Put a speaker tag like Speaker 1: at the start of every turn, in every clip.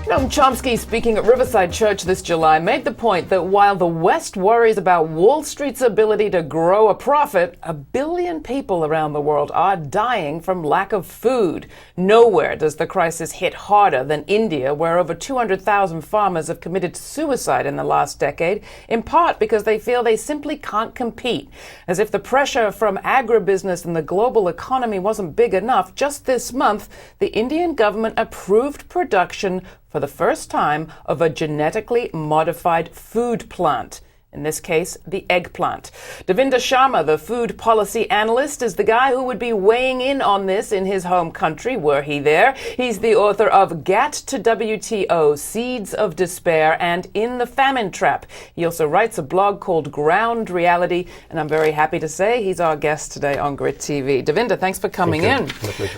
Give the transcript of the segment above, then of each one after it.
Speaker 1: Noam Chomsky, speaking at Riverside Church this July, made the point that while the West worries about Wall Street's ability to grow a profit, 1 billion people around the world are dying from lack of food. Nowhere does the crisis hit harder than India, where over 200,000 farmers have committed suicide in the last decade, in part because they feel they simply can't compete. As if the pressure from agribusiness and the global economy wasn't big enough, just this month, the Indian government approved production for the first time of a genetically modified food plant. In this case, the eggplant. Devinder Sharma, the food policy analyst, is the guy who would be weighing in on this in his home country, were he there. He's the author of GATT to WTO, Seeds of Despair, and In the Famine Trap. He also writes a blog called Ground Reality, and I'm very happy to say he's our guest today on Grit TV. Devinder, thanks for coming in.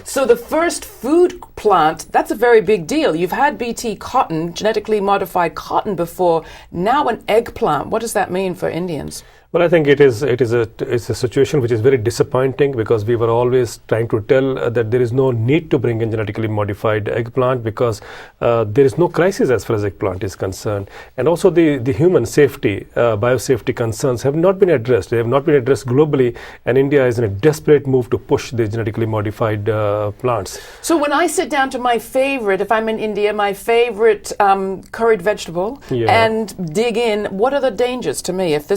Speaker 1: So the first food plant, that's a very big deal. You've had BT cotton, genetically modified cotton before, now an eggplant. What does that mean for Indians?
Speaker 2: Well, I think it's a situation which is very disappointing, because we were always trying to tell that there is no need to bring in genetically modified eggplant, because there is no crisis as far as eggplant is concerned. And also the human safety, biosafety concerns have not been addressed. They have not been addressed globally, and India is in a desperate move to push the genetically modified plants.
Speaker 1: So when I sit down to my favorite, if I'm in India, my favorite curried vegetable, and dig in, what are the dangers to me if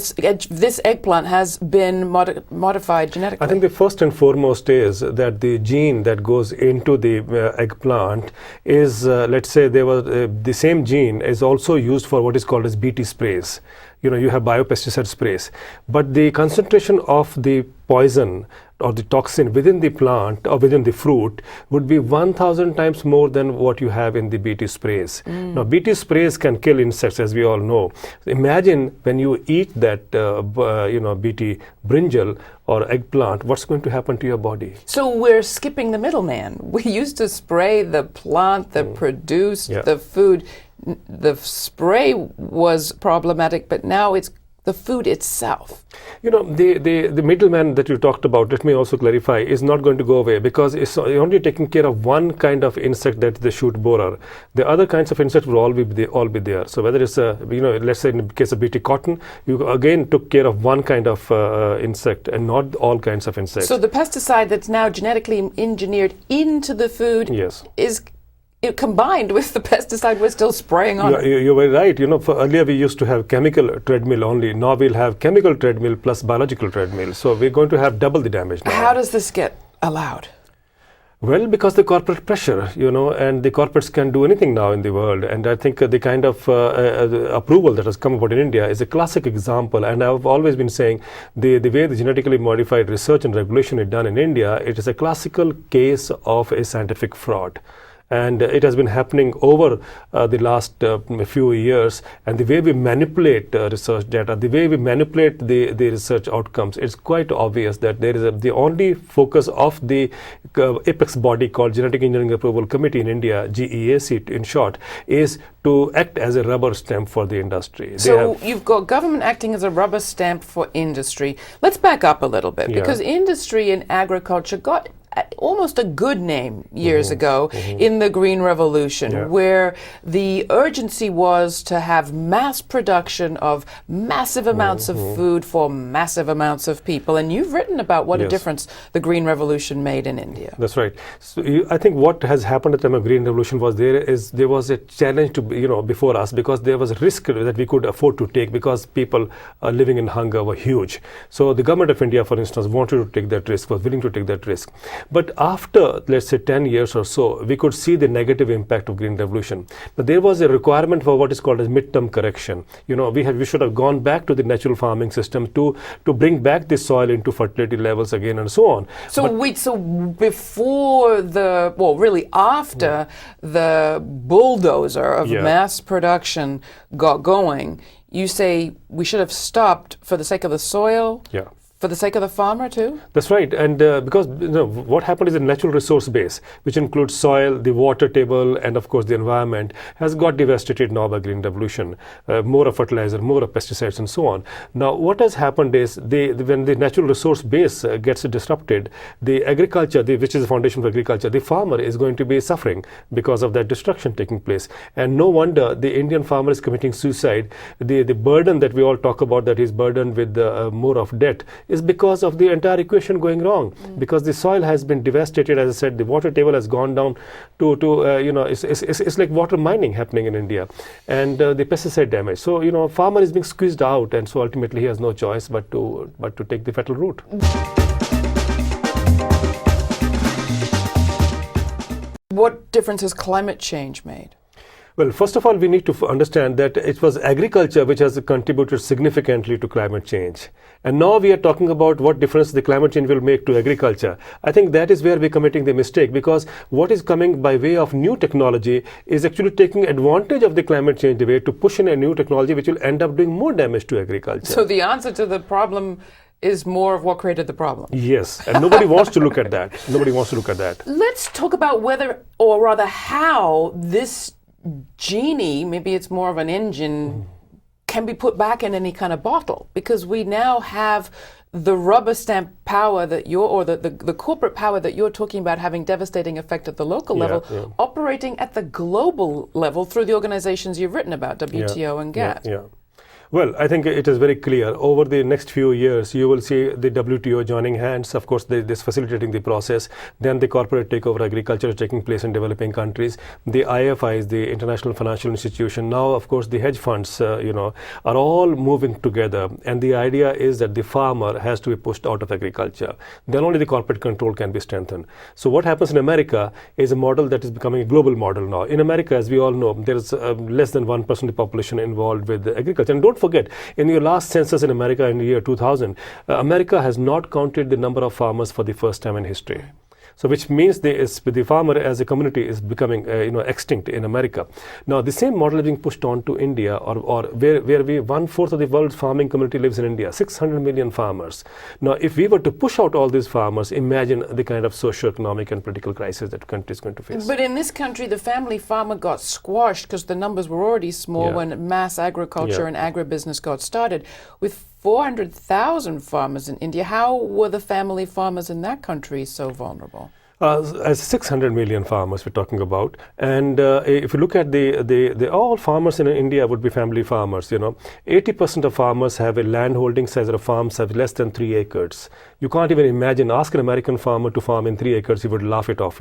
Speaker 1: this eggplant has been modified genetically?
Speaker 2: I think the first and foremost is that the gene that goes into the eggplant is, let's say, the same gene is also used for what is called as BT sprays. You have biopesticide sprays, but the concentration of the poison or the toxin within the plant or within the fruit would be 1,000 times more than what you have in the BT sprays. Now, BT sprays can kill insects, as we all know. Imagine when you eat that, BT brinjal or eggplant, what's going to happen to your body?
Speaker 1: So we're skipping the middleman. We used to spray the plant that produced the food. The spray was problematic, but now it's the food itself.
Speaker 2: The middleman that you talked about, let me also clarify, is not going to go away, because it's only taking care of one kind of insect, that's the shoot borer. The other kinds of insects will all be there. So whether it's let's say in the case of BT cotton, you again took care of one kind of insect and not all kinds of insects.
Speaker 1: So the pesticide that's now genetically engineered into the food is combined with the pesticide we're still spraying on.
Speaker 2: You're very right. Earlier we used to have chemical treadmill only. Now we'll have chemical treadmill plus biological treadmill. So we're going to have double the damage now.
Speaker 1: How does this get allowed?
Speaker 2: Well, because the corporate pressure, and the corporates can do anything now in the world. And I think the kind of approval that has come about in India is a classic example. And I've always been saying the way the genetically modified research and regulation is done in India, it is a classical case of a scientific fraud. And it has been happening over the last few years. And the way we manipulate research data, the way we manipulate the research outcomes, it's quite obvious that there is the only focus of the apex body called Genetic Engineering Approval Committee in India, GEAC in short, is to act as a rubber stamp for the industry.
Speaker 1: So you've got government acting as a rubber stamp for industry. Let's back up a little bit, because industry in agriculture got almost a good name years ago in the Green Revolution, where the urgency was to have mass production of massive amounts of food for massive amounts of people. And you've written about what a difference the Green Revolution made in India.
Speaker 2: That's right. So I think what has happened at the time of Green Revolution was there was a challenge to before us, because there was a risk that we could afford to take, because people living in hunger were huge. So the government of India, for instance, wanted to take that risk, was willing to take that risk. But after, let's say, 10 years or so, we could see the negative impact of Green Revolution. But there was a requirement for what is called as midterm correction. We should have gone back to the natural farming system to bring back the soil into fertility levels again, and so on.
Speaker 1: So before really after the bulldozer of mass production got going, you say we should have stopped for the sake of the soil? For the sake of the farmer too?
Speaker 2: That's right, and because what happened is the natural resource base, which includes soil, the water table, and of course the environment, has got devastated now by green revolution. More of fertilizer, more of pesticides, and so on. Now, what has happened is when the natural resource base gets disrupted, the agriculture, which is the foundation for agriculture, the farmer is going to be suffering because of that destruction taking place. And no wonder the Indian farmer is committing suicide. The burden that we all talk about, that he's burdened with more of debt, is because of the entire equation going wrong. Because the soil has been devastated, as I said, the water table has gone down to it's like water mining happening in India, and the pesticide damage. So farmer is being squeezed out, and so ultimately he has no choice but to take the fatal route.
Speaker 1: What difference has climate change made?
Speaker 2: Well, first of all, we need to understand that it was agriculture which has contributed significantly to climate change. And now we are talking about what difference the climate change will make to agriculture. I think that is where we're committing the mistake, because what is coming by way of new technology is actually taking advantage of the climate change way to push in a new technology which will end up doing more damage to agriculture.
Speaker 1: So the answer to the problem is more of what created the problem.
Speaker 2: Yes, and nobody wants to look at that. Nobody wants to look at that.
Speaker 1: Let's talk about whether, or rather how, this genie, maybe it's more of an engine, can be put back in any kind of bottle, because we now have the rubber stamp power that the corporate power that you're talking about having devastating effect at the local level, operating at the global level through the organizations you've written about, WTO and GATT.
Speaker 2: Well, I think it is very clear. Over the next few years, you will see the WTO joining hands. Of course, this facilitating the process. Then the corporate takeover agriculture is taking place in developing countries. The IFIs, the International Financial Institution, now, of course, the hedge funds, are all moving together. And the idea is that the farmer has to be pushed out of agriculture. Then only the corporate control can be strengthened. So what happens in America is a model that is becoming a global model now. In America, as we all know, there is less than 1% of the population involved with agriculture. And don't forget, in your last census in America in the year 2000, America has not counted the number of farmers for the first time in history. So which means the farmer as a community is becoming extinct in America. Now the same model is being pushed on to India, or where 1/4 of the world's farming community lives in India, 600 million farmers. Now if we were to push out all these farmers, imagine the kind of socio-economic and political crisis that country is going to face.
Speaker 1: But in this country, the family farmer got squashed because the numbers were already small when mass agriculture and agribusiness got started. With 400,000 farmers in India, how were the family farmers in that country so vulnerable?
Speaker 2: As 600 million farmers we're talking about, and if you look at the all farmers in India would be family farmers. 80% of farmers have a land holding size of farms have less than 3 acres. You can't even imagine. Ask an American farmer to farm in 3 acres, he would laugh it off.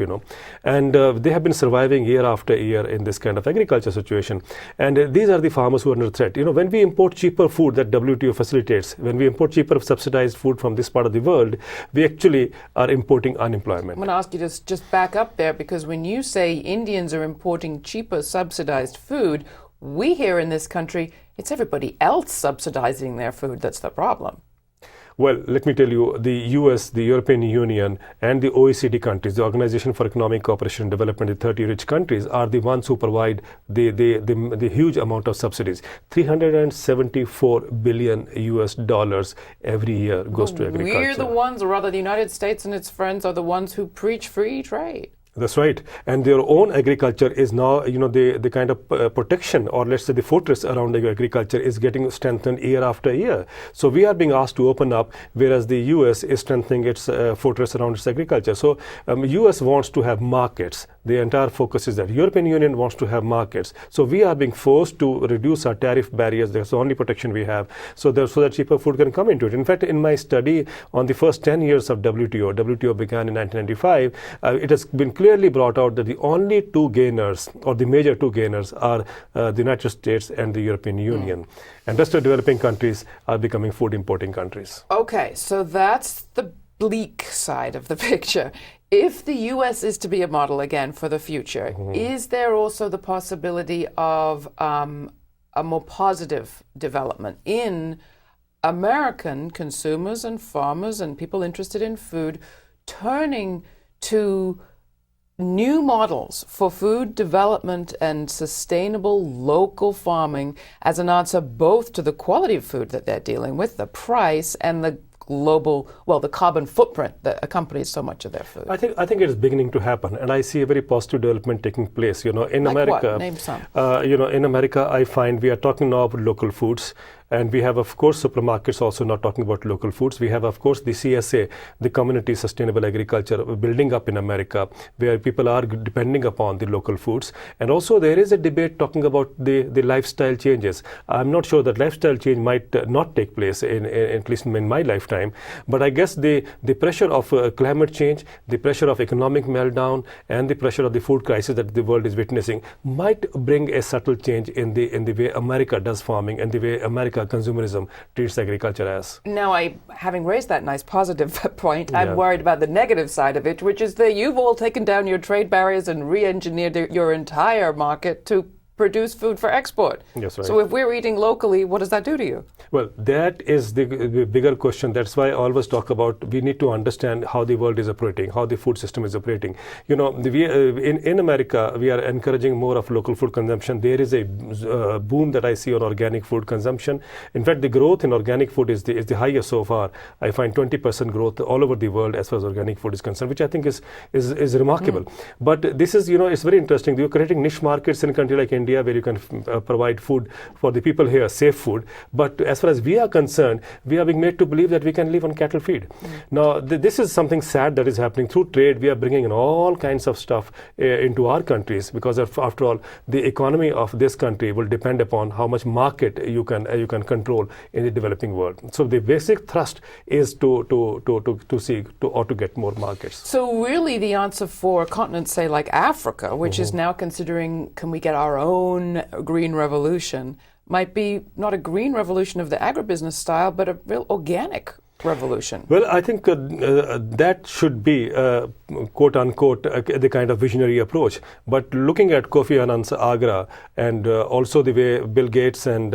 Speaker 2: And they have been surviving year after year in this kind of agriculture situation. And these are the farmers who are under threat. When we import cheaper food that WTO facilitates, when we import cheaper subsidized food from this part of the world, we actually are importing unemployment.
Speaker 1: I'm going to ask you to just back up there, because when you say Indians are importing cheaper subsidized food, we here in this country, it's everybody else subsidizing their food that's the problem.
Speaker 2: Well, let me tell you, the US, the European Union, and the OECD countries, the Organization for Economic Cooperation and Development, the 30 rich countries, are the ones who provide the huge amount of subsidies. $374 billion every year goes to agriculture.
Speaker 1: We're the ones, or rather the United States and its friends are the ones who preach free trade.
Speaker 2: That's right. And their own agriculture is now, the kind of protection, or let's say the fortress around agriculture is getting strengthened year after year. So we are being asked to open up, whereas the US is strengthening its fortress around its agriculture. So US wants to have markets. The entire focus is that European Union wants to have markets. So we are being forced to reduce our tariff barriers. That's the only protection we have. So that cheaper food can come into it. In fact, in my study on the first 10 years of WTO began in 1995, it has been clearly brought out that the only two gainers, or the major two gainers, are the United States and the European Union. And rest of developing countries are becoming food importing countries.
Speaker 1: Okay, so that's the bleak side of the picture. If the US is to be a model again for the future, is there also the possibility of a more positive development in American consumers and farmers and people interested in food turning to new models for food development and sustainable local farming as an answer both to the quality of food that they're dealing with, the price, and the global, well, the carbon footprint that accompanies so much of their food?
Speaker 2: I think it is beginning to happen, and I see a very positive development taking place. In
Speaker 1: like
Speaker 2: America,
Speaker 1: what? Name some.
Speaker 2: In America, I find we are talking now about local foods. And we have, of course, supermarkets also not talking about local foods. We have, of course, the CSA, the Community Sustainable Agriculture, building up in America, where people are depending upon the local foods. And also there is a debate talking about the lifestyle changes. I'm not sure that lifestyle change might not take place, at least in my lifetime. But I guess the pressure of climate change, the pressure of economic meltdown, and the pressure of the food crisis that the world is witnessing might bring a subtle change in the way America does farming and the way America consumerism treats agriculture as.
Speaker 1: Now, having raised that nice positive point, I'm worried about the negative side of it, which is that you've all taken down your trade barriers and re-engineered your entire market to produce food for export.
Speaker 2: Yes, right.
Speaker 1: So if we're eating locally, what does that do to you?
Speaker 2: Well, that is the bigger question. That's why I always talk about we need to understand how the world is operating, how the food system is operating. In America, we are encouraging more of local food consumption. There is a boom that I see on organic food consumption. In fact, the growth in organic food is the highest so far. I find 20% growth all over the world as far as organic food is concerned, which I think is remarkable. But this is, it's very interesting. You're creating niche markets in a country like India, where you can provide food for the people here, safe food. But as far as we are concerned, we are being made to believe that we can live on cattle feed. Now, this is something sad that is happening. Through trade, we are bringing in all kinds of stuff into our countries, because after all, the economy of this country will depend upon how much market you can control in the developing world. So the basic thrust is to get more markets.
Speaker 1: So really the answer for continents, say like Africa, which is now considering, can we get our own green revolution, might be not a green revolution of the agribusiness style, but a real organic revolution.
Speaker 2: Well, I think that should be, quote unquote, the kind of visionary approach. But looking at Kofi Annan's Agra, and also the way Bill Gates and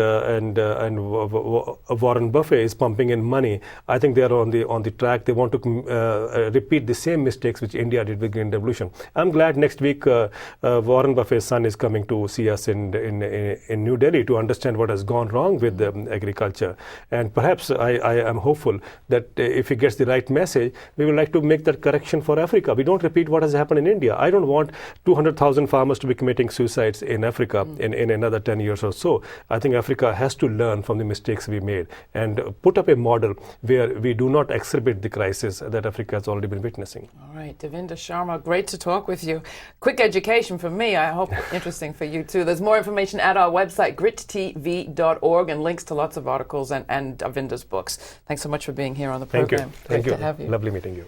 Speaker 2: Warren Buffett is pumping in money, I think they are on the track. They want to repeat the same mistakes which India did with Green Revolution. I'm glad next week Warren Buffett's son is coming to see us in New Delhi to understand what has gone wrong with agriculture. And perhaps I am hopeful that if he gets the right message, we would like to make that correction for Africa. We don't repeat what has happened in India. I don't want 200,000 farmers to be committing suicides in Africa in another 10 years or so. I think Africa has to learn from the mistakes we made and put up a model where we do not exacerbate the crisis that Africa has already been witnessing.
Speaker 1: All right, Devinder Sharma, great to talk with you. Quick education for me, I hope interesting for you too. There's more information at our website, grittv.org, and links to lots of articles and Devinder's books. Thanks so much for being here on the program.
Speaker 2: Thank you.
Speaker 1: Great to have you.
Speaker 2: Lovely meeting you.